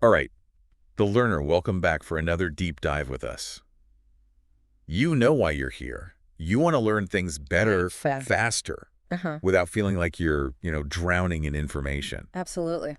All right, the learner, welcome back for another deep dive with us. You know why you're here. You want to learn things better, faster, Uh-huh. without feeling like you're, drowning in information. Absolutely.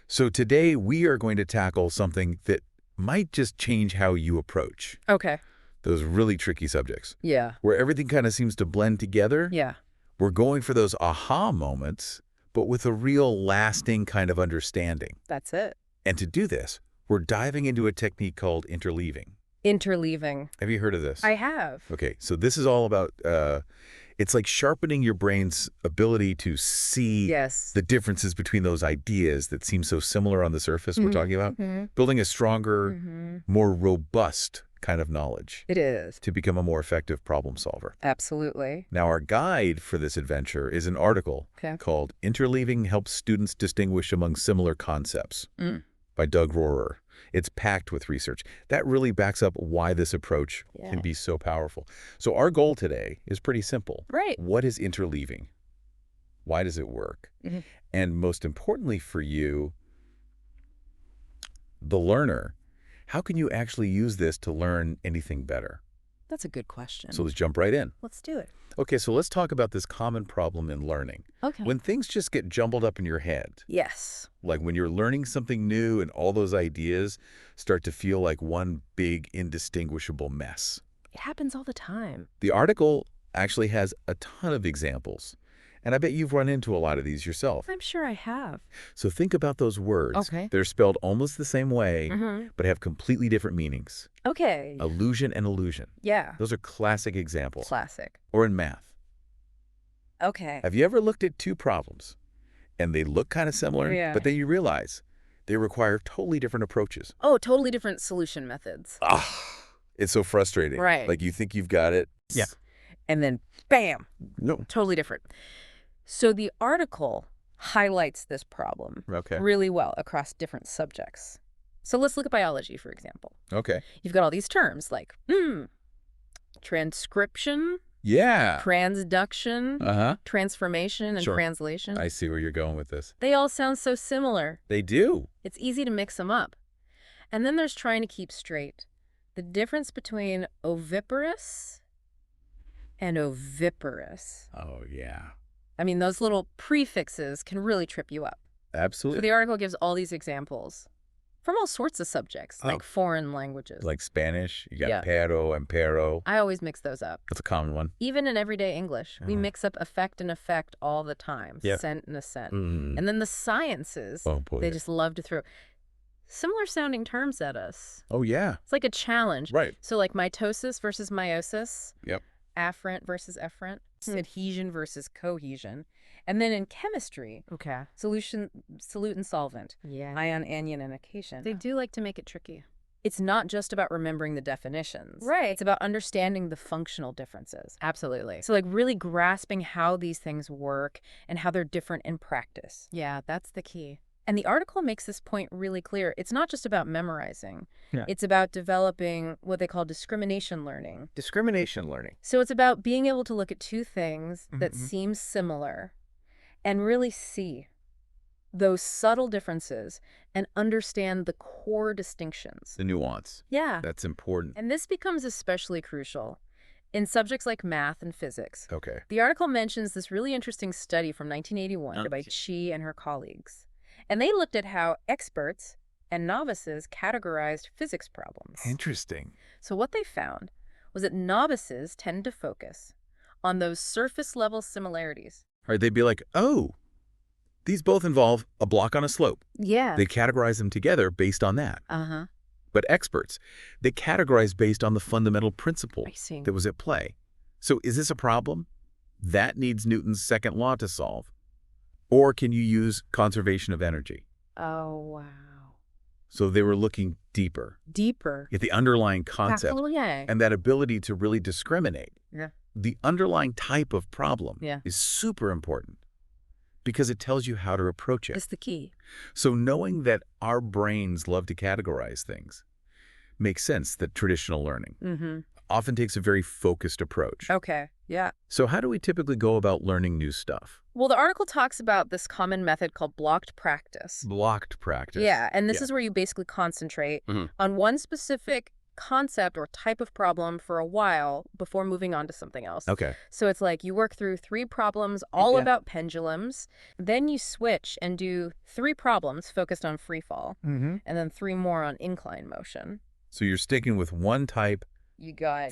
So today we are going to tackle something that might just change how you approach Okay. those really tricky subjects, Yeah. where everything kind of seems to blend together. Yeah. We're going for those aha moments, but with a real lasting kind of understanding. That's it. And to do this, we're diving into a technique called interleaving. Interleaving. Have you heard of this? I have. Okay, so this is all about, it's like sharpening your brain's ability to see Yes. the differences between those ideas that seem so similar on the surface we're talking about. Building a stronger, more robust kind of knowledge It is. to become a more effective problem solver. Absolutely. Now, our guide for this adventure is an article called Interleaving Helps Students Distinguish Among Similar Concepts by Doug Rohrer. It's packed with research. That really backs up why this approach can be so powerful. So our goal today is pretty simple. Right. What is interleaving? Why does it work? And most importantly for you, the learner, how can you actually use this to learn anything better? That's a good question. So let's jump right in. Let's do it. Okay, so let's talk about this common problem in learning. Okay. When things just get jumbled up in your head, Yes. like when you're learning something new and all those ideas start to feel like one big indistinguishable mess. It happens all the time. The article actually has a ton of examples, and I bet you've run into a lot of these yourself. I'm sure I have. So think about those words. Okay. They're spelled almost the same way, but have completely different meanings. Okay. Illusion and illusion. Yeah. Those are classic examples. Classic. Or in math. Okay. Have you ever looked at two problems and they look kind of similar, but then you realize they require totally different approaches? Oh, totally different solution methods. It's so frustrating. Right. Like you think you've got it. Yeah. And then, bam, No. totally different. So the article highlights this problem really well across different subjects. So let's look at biology, for example. Okay. You've got all these terms like transcription, Yeah. transduction, transformation, and translation. I see where you're going with this. They all sound so similar. They do. It's easy to mix them up. And then there's trying to keep straight the difference between oviparous and oviparous. Oh, yeah. I mean, those little prefixes can really trip you up. Absolutely. So the article gives all these examples from all sorts of subjects, like foreign languages. Like Spanish, you got pero and pero. I always mix those up. That's a common one. Even in everyday English, we mix up affect and effect all the time, scent and assent. And then the sciences, they just love to throw similar sounding terms at us. Oh, yeah. It's like a challenge. Right. So like mitosis versus meiosis. Yep. Afferent versus efferent. Adhesion versus cohesion. And then in chemistry, solute and solvent, ion, anion, and cation. They do like to make it tricky. It's not just about remembering the definitions. Right. It's about understanding the functional differences. Absolutely. So like really grasping how these things work and how they're different in practice. Yeah, that's the key. And the article makes this point really clear. It's not just about memorizing. It's about developing what they call discrimination learning. Discrimination learning. So it's about being able to look at two things that seem similar and really see those subtle differences and understand the core distinctions. The nuance. Yeah. That's important. And this becomes especially crucial in subjects like math and physics. Okay. The article mentions this really interesting study from 1981 by Chi and her colleagues. And they looked at how experts and novices categorized physics problems. Interesting. So what they found was that novices tend to focus on those surface-level similarities. All right, they'd be like, oh, these both involve a block on a slope. Yeah. They categorize them together based on that. But experts, they categorize based on the fundamental principle that was at play. So is this a problem? That needs Newton's second law to solve. Or can you use conservation of energy? Oh, wow. So they were looking deeper. Deeper. At the underlying concept. Yeah. And that ability to really discriminate. Yeah. The underlying type of problem is super important because it tells you how to approach it. It's the key. So knowing that our brains love to categorize things makes sense that traditional learning often takes a very focused approach. Okay. Yeah. So how do we typically go about learning new stuff? Well, the article talks about this common method called blocked practice. Blocked practice. Yeah, and this is where you basically concentrate on one specific concept or type of problem for a while before moving on to something else. Okay. So it's like you work through 3 problems all about pendulums, then you switch and do 3 problems focused on free fall, and then 3 more on incline motion. So you're sticking with one type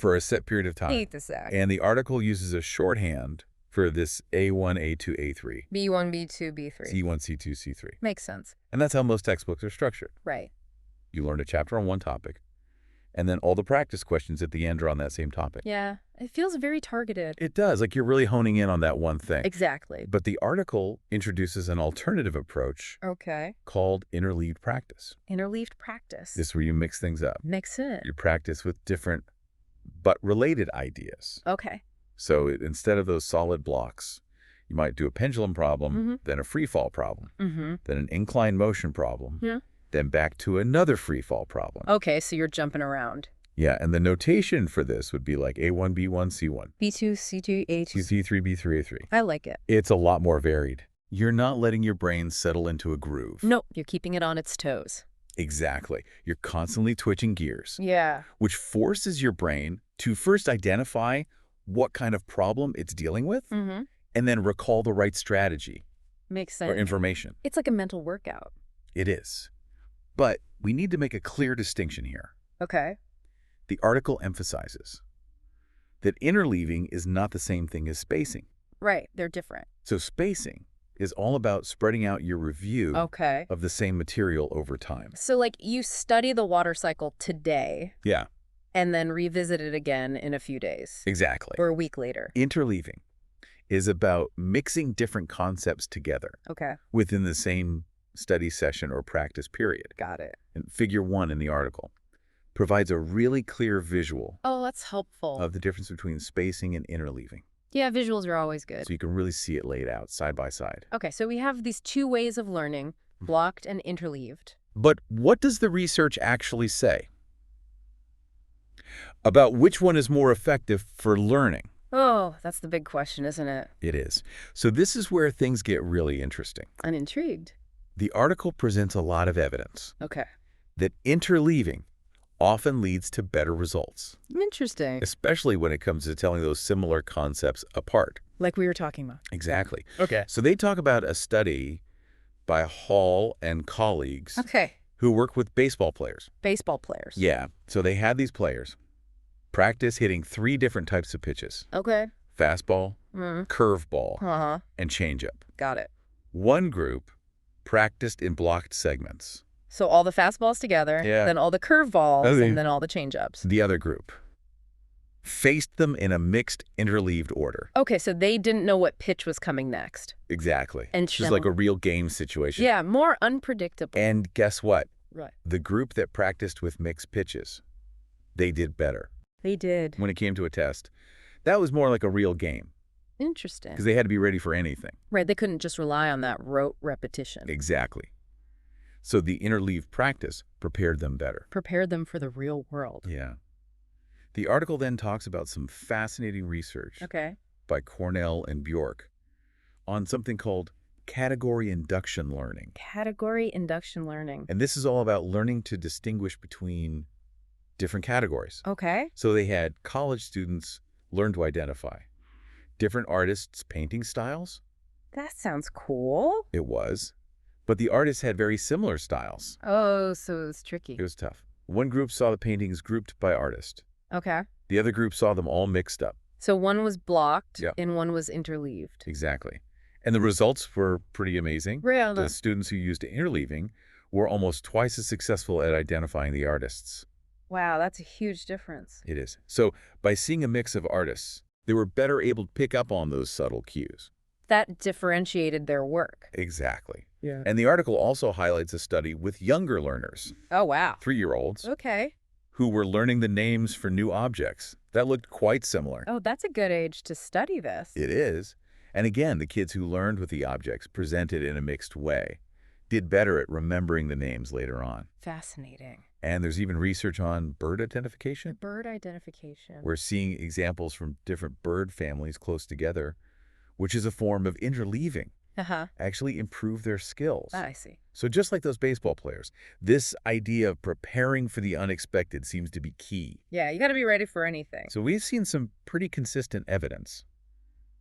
for a set period of time. 8 to sack. And the article uses a shorthand for this A1, A2, A3. B1, B2, B3. C1, C2, C3. Makes sense. And that's how most textbooks are structured. Right. You learn a chapter on one topic, and then all the practice questions at the end are on that same topic. Yeah, it feels very targeted. It does, like you're really honing in on that one thing. Exactly. But the article introduces an alternative approach called Interleaved Practice. Interleaved practice. This is where you mix things up. Mix it. You practice with different but related ideas. Okay. So instead of those solid blocks, you might do a pendulum problem, then a free fall problem, then an incline motion problem, then back to another free fall problem. Okay, so you're jumping around. Yeah, and the notation for this would be like A1, B1, C1. B2, C2, A2. C3, B3, A3. I like it. It's a lot more varied. You're not letting your brain settle into a groove. Nope, you're keeping it on its toes. Exactly. You're constantly twitching gears. Yeah. Which forces your brain to first identify what kind of problem it's dealing with, and then recall the right strategy. Makes sense. Or information. It's like a mental workout. It is. But we need to make a clear distinction here. Okay. The article emphasizes that interleaving is not the same thing as spacing. Right, they're different. So spacing is all about spreading out your review of the same material over time. So like you study the water cycle today. Yeah. And then revisit it again in a few days. Exactly. Or a week later. Interleaving is about mixing different concepts together within the same study session or practice period. Got it. And figure 1 in the article provides a really clear visual. Oh, that's helpful. Of the difference between spacing and interleaving. Yeah, visuals are always good. So you can really see it laid out side by side. Okay, so we have these 2 ways of learning, blocked and interleaved. But what does the research actually say about which one is more effective for learning? Oh, that's the big question, isn't it? It is. So this is where things get really interesting. I'm intrigued. The article presents a lot of evidence that interleaving often leads to better results. Interesting. Especially when it comes to telling those similar concepts apart. Like we were talking about. Exactly. Okay. So they talk about a study by Hall and colleagues who work with baseball players. Baseball players. Yeah. So they had these players practice hitting 3 different types of pitches. Okay. Fastball, curveball, and changeup. Got it. One group practiced in blocked segments. So all the fastballs together, then all the curveballs, and then all the changeups. The other group faced them in a mixed interleaved order. Okay, so they didn't know what pitch was coming next. Exactly. And just like a real game situation. Yeah, more unpredictable. And guess what? Right. The group that practiced with mixed pitches, they did better. They did. When it came to a test. That was more like a real game. Interesting. Because they had to be ready for anything. Right, they couldn't just rely on that rote repetition. Exactly. So the interleaved practice prepared them better. Prepared them for the real world. Yeah. The article then talks about some fascinating research by Cornell and Bjork on something called category induction learning. Category induction learning. And this is all about learning to distinguish between different categories. Okay. So they had college students learn to identify different artists' painting styles. That sounds cool. It was. But the artists had very similar styles. Oh, so it was tricky. It was tough. One group saw the paintings grouped by artist. Okay. The other group saw them all mixed up. So one was blocked and one was interleaved. Exactly. And the results were pretty amazing. Really? The students who used interleaving were almost twice as successful at identifying the artists. Wow, that's a huge difference. It is. So by seeing a mix of artists, they were better able to pick up on those subtle cues. That differentiated their work. Exactly. Yeah. And the article also highlights a study with younger learners. Oh, wow. 3-year-olds. Okay. Who were learning the names for new objects. That looked quite similar. Oh, that's a good age to study this. It is. And again, the kids who learned with the objects presented in a mixed way did better at remembering the names later on. Fascinating. And there's even research on bird identification. Bird identification. We're seeing examples from different bird families close together, which is a form of interleaving. Actually improve their skills. I see. So just like those baseball players, this idea of preparing for the unexpected seems to be key. Yeah, you got to be ready for anything. So we've seen some pretty consistent evidence.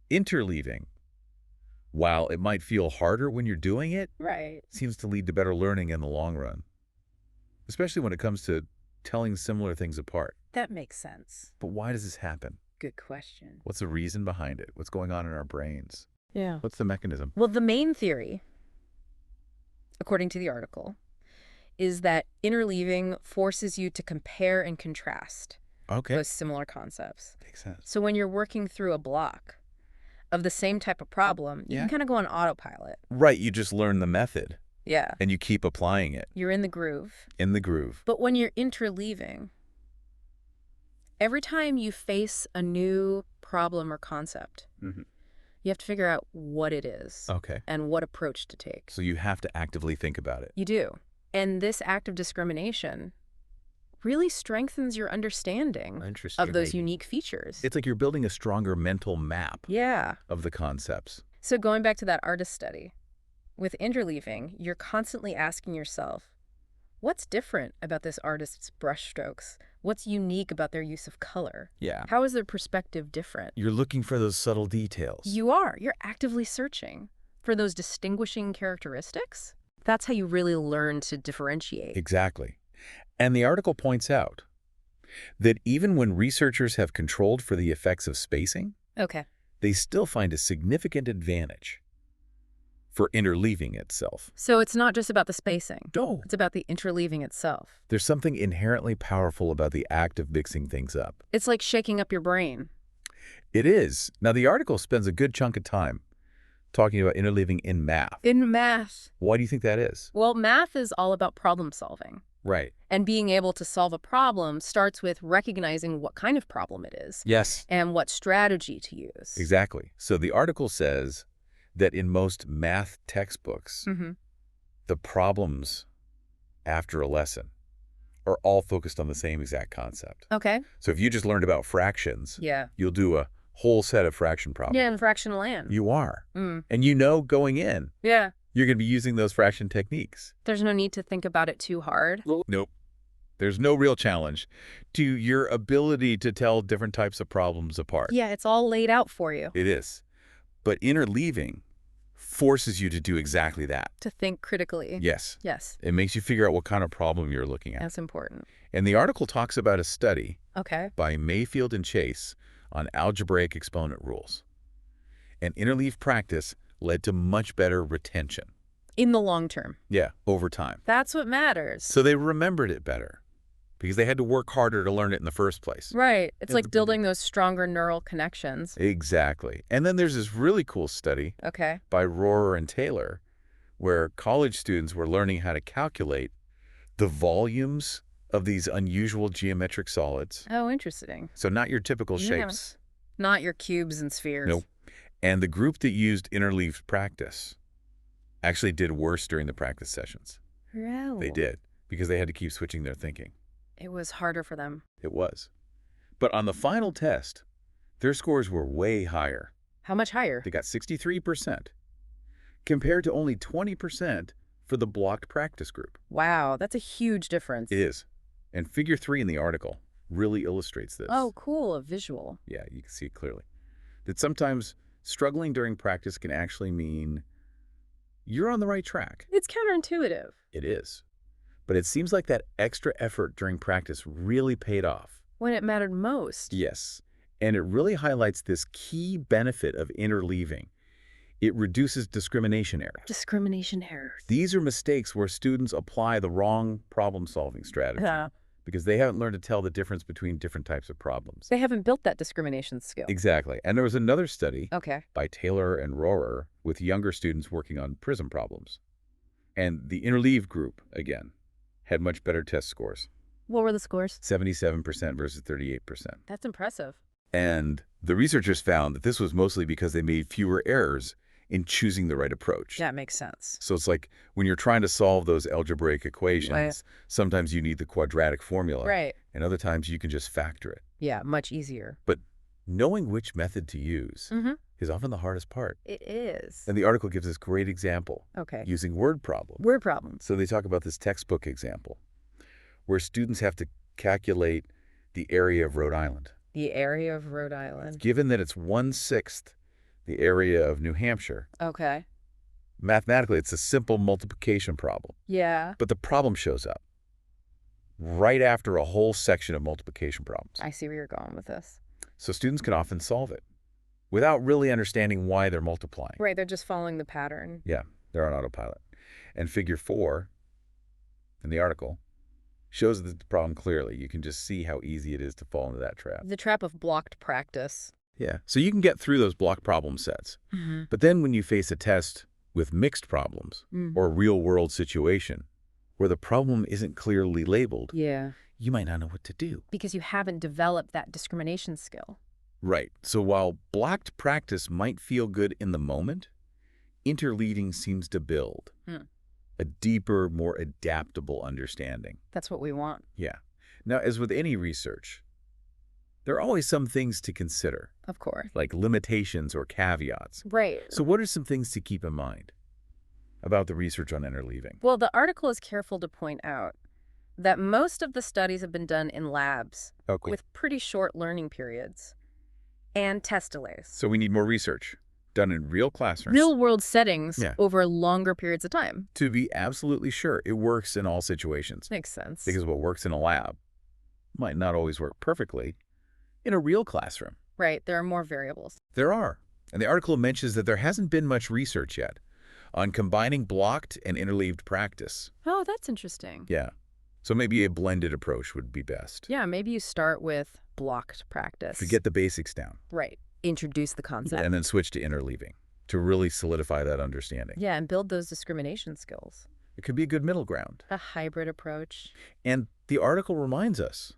Interleaving, while it might feel harder when you're doing it, seems to lead to better learning in the long run, especially when it comes to telling similar things apart. That makes sense. But why does this happen? Good question. What's the reason behind it? What's going on in our brains? Yeah. What's the mechanism? Well, the main theory, according to the article, is that interleaving forces you to compare and contrast those similar concepts. Makes sense. So when you're working through a block of the same type of problem, you can kind of go on autopilot. Right. You just learn the method. Yeah. And you keep applying it. You're in the groove. In the groove. But when you're interleaving, every time you face a new problem or concept, you have to figure out what it is and what approach to take. So you have to actively think about it. You do. And this act of discrimination really strengthens your understanding of those unique features. It's like you're building a stronger mental map of the concepts. So going back to that artist study, with interleaving, you're constantly asking yourself, what's different about this artist's brushstrokes? What's unique about their use of color? Yeah. How is their perspective different? You're looking for those subtle details. You are. You're actively searching for those distinguishing characteristics. That's how you really learn to differentiate. Exactly. And the article points out that even when researchers have controlled for the effects of spacing, they still find a significant advantage for interleaving itself. So it's not just about the spacing. No. It's about the interleaving itself. There's something inherently powerful about the act of mixing things up. It's like shaking up your brain. It is. Now, the article spends a good chunk of time talking about interleaving in math. In math. Why do you think that is? Well, math is all about problem solving. Right. And being able to solve a problem starts with recognizing what kind of problem it is. Yes. And what strategy to use. Exactly. So the article says that in most math textbooks, the problems after a lesson are all focused on the same exact concept. So if you just learned about fractions, you'll do a whole set of fraction problems. Yeah, in fractional land. You are. And you know going in, you're going to be using those fraction techniques. There's no need to think about it too hard. Nope. There's no real challenge to your ability to tell different types of problems apart. Yeah, it's all laid out for you. It is. But interleaving forces you to do exactly that. To think critically. Yes. Yes. It makes you figure out what kind of problem you're looking at. That's important. And the article talks about a study by Mayfield and Chase on algebraic exponent rules. And interleaved practice led to much better retention. In the long term. Yeah, over time. That's what matters. So they remembered it better because they had to work harder to learn it in the first place. Right. It's like building those stronger neural connections. Exactly. And then there's this really cool study by Rohrer and Taylor where college students were learning how to calculate the volumes of these unusual geometric solids. Oh, interesting. So not your typical shapes. Not your cubes and spheres. Nope. And the group that used interleaved practice actually did worse during the practice sessions. Really? They did, because they had to keep switching their thinking. It was harder for them. It was. But on the final test, their scores were way higher. How much higher? They got 63%, compared to only 20% for the blocked practice group. Wow, that's a huge difference. It is. And figure 3 in the article really illustrates this. Oh, cool, a visual. Yeah, you can see it clearly. That sometimes struggling during practice can actually mean you're on the right track. It's counterintuitive. It is. But it seems like that extra effort during practice really paid off. When it mattered most. Yes. And it really highlights this key benefit of interleaving. It reduces discrimination errors. Discrimination errors. These are mistakes where students apply the wrong problem-solving strategy. Because they haven't learned to tell the difference between different types of problems. They haven't built that discrimination skill. Exactly. And there was another study by Taylor and Rohrer with younger students working on prism problems. And the interleaved group, again, had much better test scores. What were the scores? 77% versus 38%. That's impressive. And the researchers found that this was mostly because they made fewer errors in choosing the right approach. That makes sense. So it's like when you're trying to solve those algebraic equations, sometimes you need the quadratic formula. Right. And other times you can just factor it. Yeah, much easier. But knowing which method to use is often the hardest part. It is. And the article gives this great example. Okay. Using word problems. Word problems. So they talk about this textbook example where students have to calculate the area of Rhode Island. The area of Rhode Island. Given that it's 1/6 the area of New Hampshire. Okay. Mathematically, it's a simple multiplication problem. Yeah. But the problem shows up right after a whole section of multiplication problems. I see where you're going with this. So students can often solve it without really understanding why they're multiplying. Right, they're just following the pattern. Yeah, they're on autopilot. And figure 4 in the article shows the problem clearly. You can just see how easy it is to fall into that trap. The trap of blocked practice. Yeah, so you can get through those block problem sets. But then when you face a test with mixed problems or a real-world situation where the problem isn't clearly labeled, you might not know what to do. Because you haven't developed that discrimination skill. Right. So while blocked practice might feel good in the moment, interleaving seems to build a deeper, more adaptable understanding. That's what we want. Yeah. Now, as with any research, there are always some things to consider. Of course. Like limitations or caveats. Right. So what are some things to keep in mind about the research on interleaving? Well, the article is careful to point out that most of the studies have been done in labs with pretty short learning periods and test delays. So we need more research done in real classrooms. Real-world settings over longer periods of time. To be absolutely sure it works in all situations. Makes sense. Because what works in a lab might not always work perfectly in a real classroom. Right. There are more variables. There are. And the article mentions that there hasn't been much research yet on combining blocked and interleaved practice. Oh, that's interesting. Yeah. So maybe a blended approach would be best. Yeah, maybe you start with blocked practice. To get the basics down. Right. Introduce the concept. And then switch to interleaving to really solidify that understanding. Yeah, and build those discrimination skills. It could be a good middle ground. A hybrid approach. And the article reminds us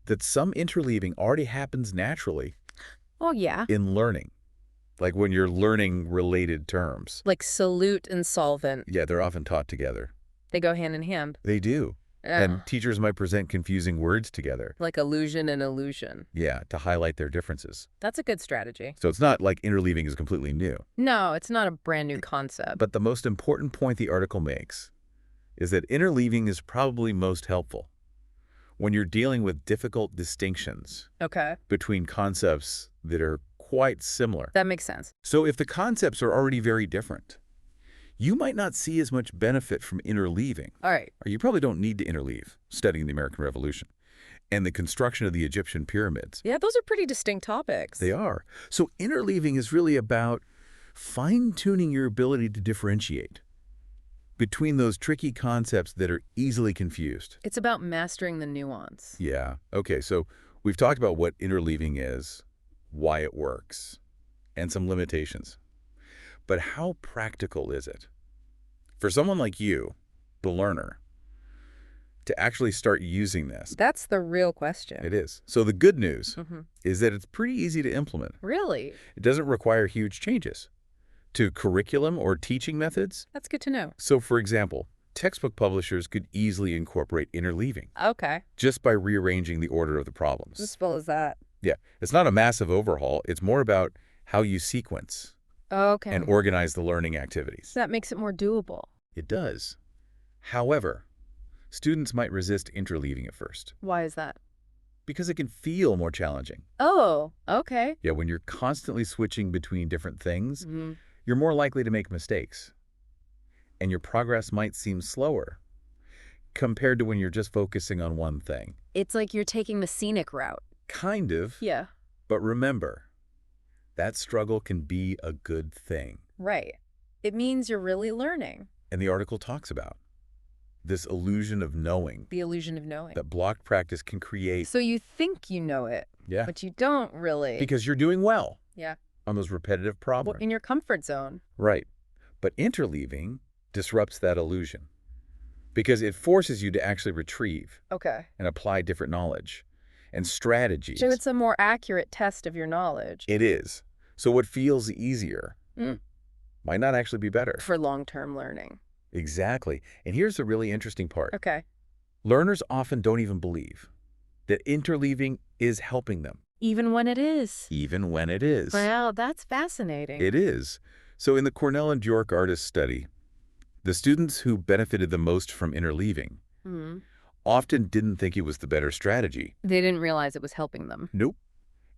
that some interleaving already happens naturally. Oh, yeah. In learning. Like when you're learning related terms. Like solute and solvent. Yeah, they're often taught together. They go hand in hand. They do. And teachers might present confusing words together. Like allusion and illusion. Yeah, to highlight their differences. That's a good strategy. So it's not like interleaving is completely new. No, it's not a brand new concept. But the most important point the article makes is that interleaving is probably most helpful when you're dealing with difficult distinctions between concepts that are quite similar. That makes sense. So if the concepts are already very different, you might not see as much benefit from interleaving. All right. Or you probably don't need to interleave studying the American Revolution and the construction of the Egyptian pyramids. Yeah, those are pretty distinct topics. They are. So interleaving is really about fine-tuning your ability to differentiate between those tricky concepts that are easily confused. It's about mastering the nuance. Yeah. Okay, so we've talked about what interleaving is, why it works, and some limitations. But how practical is it for someone like you, the learner, to actually start using this? That's the real question. It is. So the good news is that it's pretty easy to implement. Really? It doesn't require huge changes to curriculum or teaching methods. That's good to know. So, for example, textbook publishers could easily incorporate interleaving. Okay. Just by rearranging the order of the problems. As well as that. Yeah. It's not a massive overhaul. It's more about how you sequence and organize the learning activities. That makes it more doable. It does. However, students might resist interleaving at first. Why is that? Because it can feel more challenging. Oh, okay. Yeah, when you're constantly switching between different things, you're more likely to make mistakes. And your progress might seem slower compared to when you're just focusing on one thing. It's like you're taking the scenic route. Kind of. Yeah. But remember, that struggle can be a good thing. Right. It means you're really learning. And the article talks about this illusion of knowing. The illusion of knowing. That blocked practice can create. So you think you know it. Yeah. But you don't really. Because you're doing well. Yeah. On those repetitive problems. Well, in your comfort zone. Right. But interleaving disrupts that illusion because it forces you to actually retrieve and apply different knowledge and strategies. So it's a more accurate test of your knowledge. It is. So what feels easier might not actually be better. For long-term learning. Exactly. And here's the really interesting part. Okay. Learners often don't even believe that interleaving is helping them. Even when it is. Even when it is. Wow, that's fascinating. It is. So in the Cornell and York artist study, the students who benefited the most from interleaving often didn't think it was the better strategy. They didn't realize it was helping them. Nope.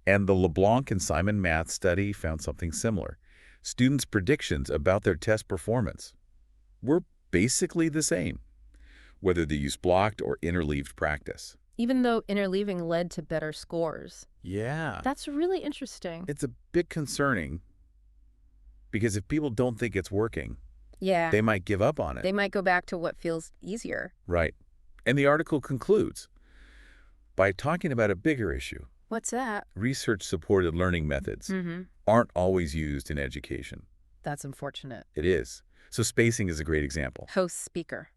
And the LeBlanc and Simon math study found something similar. Students' predictions about their test performance were basically the same, whether they used blocked or interleaved practice. Even though interleaving led to better scores. Yeah. That's really interesting. It's a bit concerning because if people don't think it's working, they might give up on it. They might go back to what feels easier. Right. And the article concludes by talking about a bigger issue. What's that? Research-supported learning methods aren't always used in education. That's unfortunate. It is. So spacing is a great example. Host speaker.